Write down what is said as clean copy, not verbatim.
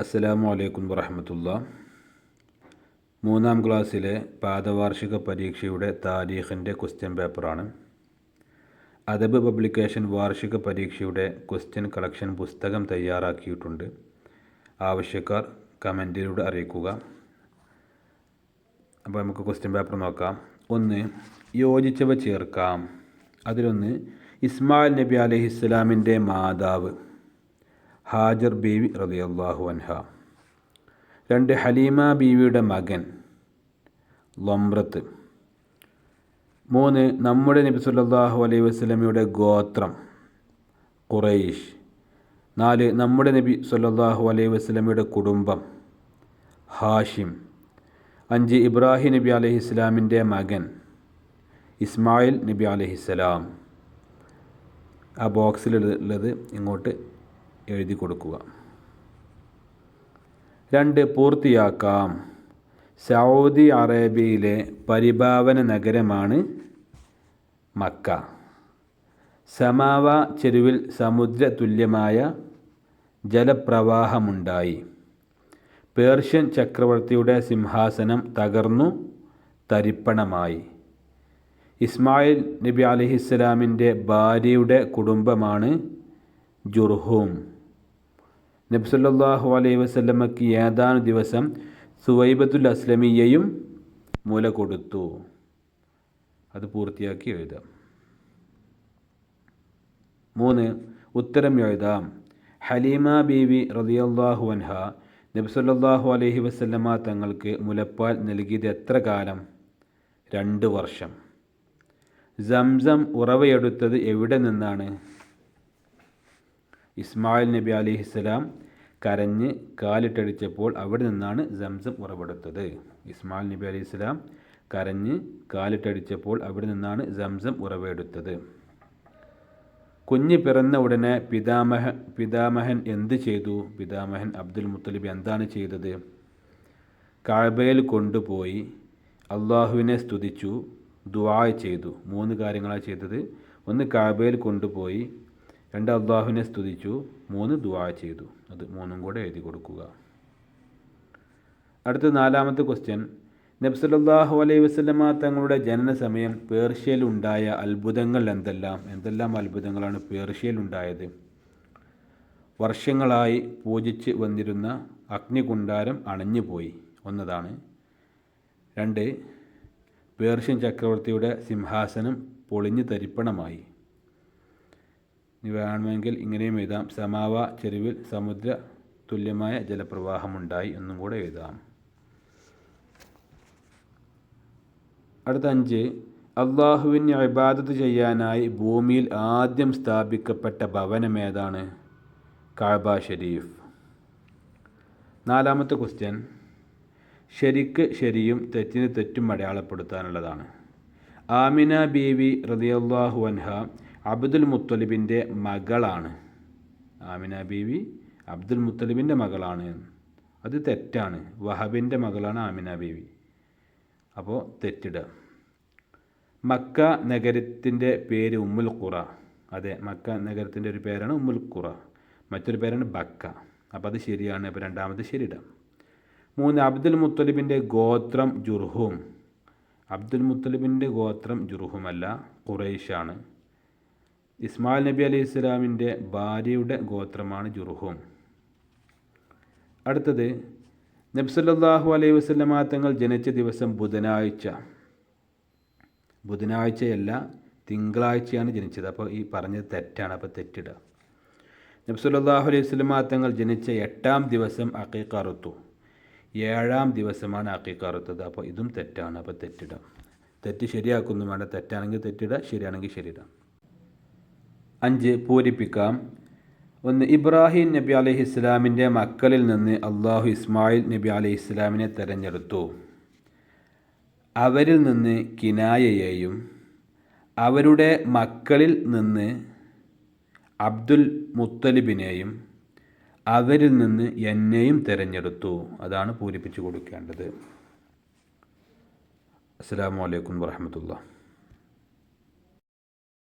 അസ്സലാമു അലൈക്കും വറഹ്മത്തുള്ളാഹി. 3ാം ക്ലാസ്സിലെ പാദവാർഷിക പരീക്ഷയുടെ താരീഖിൻ്റെ ക്വസ്റ്റ്യൻ പേപ്പറാണ്. അദബ് പബ്ലിക്കേഷൻ വാർഷിക പരീക്ഷയുടെ ക്വസ്റ്റ്യൻ കളക്ഷൻ പുസ്തകം തയ്യാറാക്കിയിട്ടുണ്ട്. ആവശ്യക്കാർ കമൻറ്റിലൂടെ അറിയിക്കുക. അപ്പോൾ നമുക്ക് ക്വസ്റ്റ്യൻ പേപ്പർ നോക്കാം. 1. യോജിച്ചവ ചേർക്കാം. അതിലൊന്ന് ഇസ്മായിൽ നബി അലൈഹിസ്സലാമിൻ്റെ മാതാവ് ഹാജർ ബീവി റളിയല്ലാഹു അൻഹ. 2. ഹലീമ ബീവിയുടെ മകൻ ലംറത്ത്. 3. നമ്മുടെ നബി സല്ലല്ലാഹു അലൈഹി വസല്ലമയുടെ ഗോത്രം ഖുറൈശ്. 4. നമ്മുടെ നബി സല്ലല്ലാഹു അലൈഹി വസല്ലമയുടെ കുടുംബം ഹാഷിം. 5. ഇബ്രാഹിം നബി അലൈഹിസ്സലാമിൻ്റെ മകൻ ഇസ്മായിൽ നബി അലൈഹിസ്സലാം. ആ ബോക്സിലുള്ളത് ഇങ്ങോട്ട് എഴുതി കൊടുക്കുക. 2. പൂർത്തിയാക്കാം. സൗദി അറേബ്യയിലെ പരിഭാവന നഗരമാണ് മക്ക. സമാവ ചെരുവിൽ സമുദ്ര തുല്യമായ ജലപ്രവാഹമുണ്ടായി. പേർഷ്യൻ ചക്രവർത്തിയുടെ സിംഹാസനം തകർന്നു തരിപ്പണമായി. ഇസ്മായിൽ നബി അലൈഹിസ്സലാമിൻ്റെ ഭാര്യയുടെ കുടുംബമാണ് ജുർഹും. നബി സല്ലല്ലാഹു അലൈഹി വസല്ലമയ്ക്ക് ഏതാനും ദിവസം സുവൈബത്തുൽ അസ്ലമിയയും മുല കൊടുത്തു. അത് പൂർത്തിയാക്കി എഴുതാം. 3. ഉത്തരം എഴുതാം. ഹലീമ ബീവി റളിയല്ലാഹു അൻഹ നബി സല്ലല്ലാഹു അലൈഹി വസല്ലമ തങ്ങൾക്ക് മുലപ്പാൽ നൽകിയത് എത്ര കാലം? 2 വർഷം. സംസം ഉറവയെടുത്തത് എവിടെ നിന്നാണ്? ഇസ്മായിൽ നബി അലൈഹിസ്സലാം കരഞ്ഞ് കാലിട്ടടിച്ചപ്പോൾ അവിടെ നിന്നാണ് സംസം ഉറവെടുത്തത്. ഇസ്മായിൽ നബി അലൈഹിസ്സലാം കരഞ്ഞ് കാലിട്ടടിച്ചപ്പോൾ അവിടെ നിന്നാണ് സംസം ഉറവെടുത്തത്. കുഞ്ഞ് പിറന്ന ഉടനെ പിതാമഹൻ എന്ത് ചെയ്തു? പിതാമഹൻ അബ്ദുൽ മുത്തലിബ് എന്താണ് ചെയ്തത്? കഅബയിൽ കൊണ്ടുപോയി അള്ളാഹുവിനെ സ്തുതിച്ചു, ദുആ ചെയ്തു. 3 കാര്യങ്ങളാണ് ചെയ്തത്. 1 കഅബയിൽ കൊണ്ടുപോയി, 2 അള്ളാഹുവിനെ സ്തുതിച്ചു, 3 ദുആ ചെയ്തു. അത് 3ഉം കൂടെ എഴുതി കൊടുക്കുക. അടുത്ത 4ാമത്തെ ക്വസ്റ്റ്യൻ. നബി സല്ലല്ലാഹു അലൈഹി വസല്ലമ തങ്ങളുടെ ജനന സമയം പേർഷ്യയിൽ ഉണ്ടായ അത്ഭുതങ്ങൾ എന്തെല്ലാം അത്ഭുതങ്ങളാണ് പേർഷ്യയിൽ ഉണ്ടായത്? വർഷങ്ങളായി പൂജിച്ച് വന്നിരുന്ന അഗ്നികുണ്ഡാരം അണഞ്ഞുപോയി എന്നതാണ്. 2. പേർഷ്യൻ ചക്രവർത്തിയുടെ സിംഹാസനം പൊളിഞ്ഞു തരിപ്പണമായി. വേണമെങ്കിൽ ഇങ്ങനെയും എഴുതാം. സമാവ ചെരുവിൽ സമുദ്ര തുല്യമായ ജലപ്രവാഹമുണ്ടായി എന്നും കൂടെ എഴുതാം. അടുത്ത 5. അള്ളാഹുവിന് ഇബാദത്ത് ചെയ്യാനായി ഭൂമിയിൽ ആദ്യം സ്ഥാപിക്കപ്പെട്ട ഭവനം ഏതാണ്? കഅബ ഷരീഫ്. 4ാമത്തെ ക്വസ്റ്റ്യൻ. ശരിക്ക് ശരിയും തെറ്റിന് തെറ്റും അടയാളപ്പെടുത്താനുള്ളതാണ്. ആമിന ബീവി റളിയല്ലാഹു അൻഹ അബ്ദുൽ മുത്തലിബിൻ്റെ മകളാണ്. ആമിന ബീവി അബ്ദുൽ മുത്തലിബിൻ്റെ മകളാണ്. അത് തെറ്റാണ്. വഹബിൻ്റെ മകളാണ് ആമിന ബീവി. അപ്പോൾ തെറ്റിടുക. മക്ക നഗരത്തിൻ്റെ പേര് ഉമ്മുൽ ഖുറ. അതെ, മക്ക നഗരത്തിൻ്റെ ഒരു പേരാണ് ഉമ്മുൽ ഖുറ. മറ്റൊരു പേരാണ് ബക്ക. അപ്പോൾ അത് ശരിയാണ്. അപ്പോൾ 2ാമത് ശരിയിടാം. 3. അബ്ദുൽ മുത്തലിബിൻ്റെ ഗോത്രം ജുർഹും. അബ്ദുൽ മുത്തലിബിൻ്റെ ഗോത്രം ജുർഹുമല്ല, ഖുറൈശാണ്. ഇസ്മായിൽ നബി അലൈഹി സ്വലാമിൻ്റെ ഭാര്യയുടെ ഗോത്രമാണ് ജുർഹും. അടുത്തത്. നബി സല്ലല്ലാഹു അലൈഹി വസല്ലമ തങ്ങൾ ജനിച്ച ദിവസം ബുധനാഴ്ചയല്ല, തിങ്കളാഴ്ചയാണ് ജനിച്ചത്. അപ്പോൾ ഈ പറഞ്ഞത് തെറ്റാണ്. അപ്പോൾ തെറ്റിടുക. നബി സല്ലല്ലാഹു അലൈഹി വസല്ലമ തങ്ങൾ ജനിച്ച 8ാം ദിവസം അഖീഖ അറുത്തു. 7ാം ദിവസമാണ് അഖീഖ അറുത്തത്. അപ്പോൾ ഇതും തെറ്റാണ്. അപ്പോൾ തെറ്റിടുക. തെറ്റ് ശരിയാക്കുന്നു വേണ്ട. തെറ്റാണെങ്കിൽ തെറ്റിടുക, ശരിയാണെങ്കിൽ ശരിയിടാം. 5. പൂരിപ്പിക്കാം. 1. ഇബ്രാഹിം നബി അലൈഹിസ്സലാമിൻ്റെ മക്കളിൽ നിന്ന് അള്ളാഹു ഇസ്മായിൽ നബി അലൈഹിസ്സലാമിനെ തിരഞ്ഞെടുത്തു. അവരിൽ നിന്ന് കിനായയെയും അവരുടെ മക്കളിൽ നിന്ന് അബ്ദുൽ മുത്തലിബിനെയും അവരിൽ നിന്ന് എന്നെയും തിരഞ്ഞെടുത്തു. അതാണ് പൂരിപ്പിച്ചു കൊടുക്കേണ്ടത്. അസ്സലാമു അലൈക്കും വറഹ്മത്തുള്ളാഹി.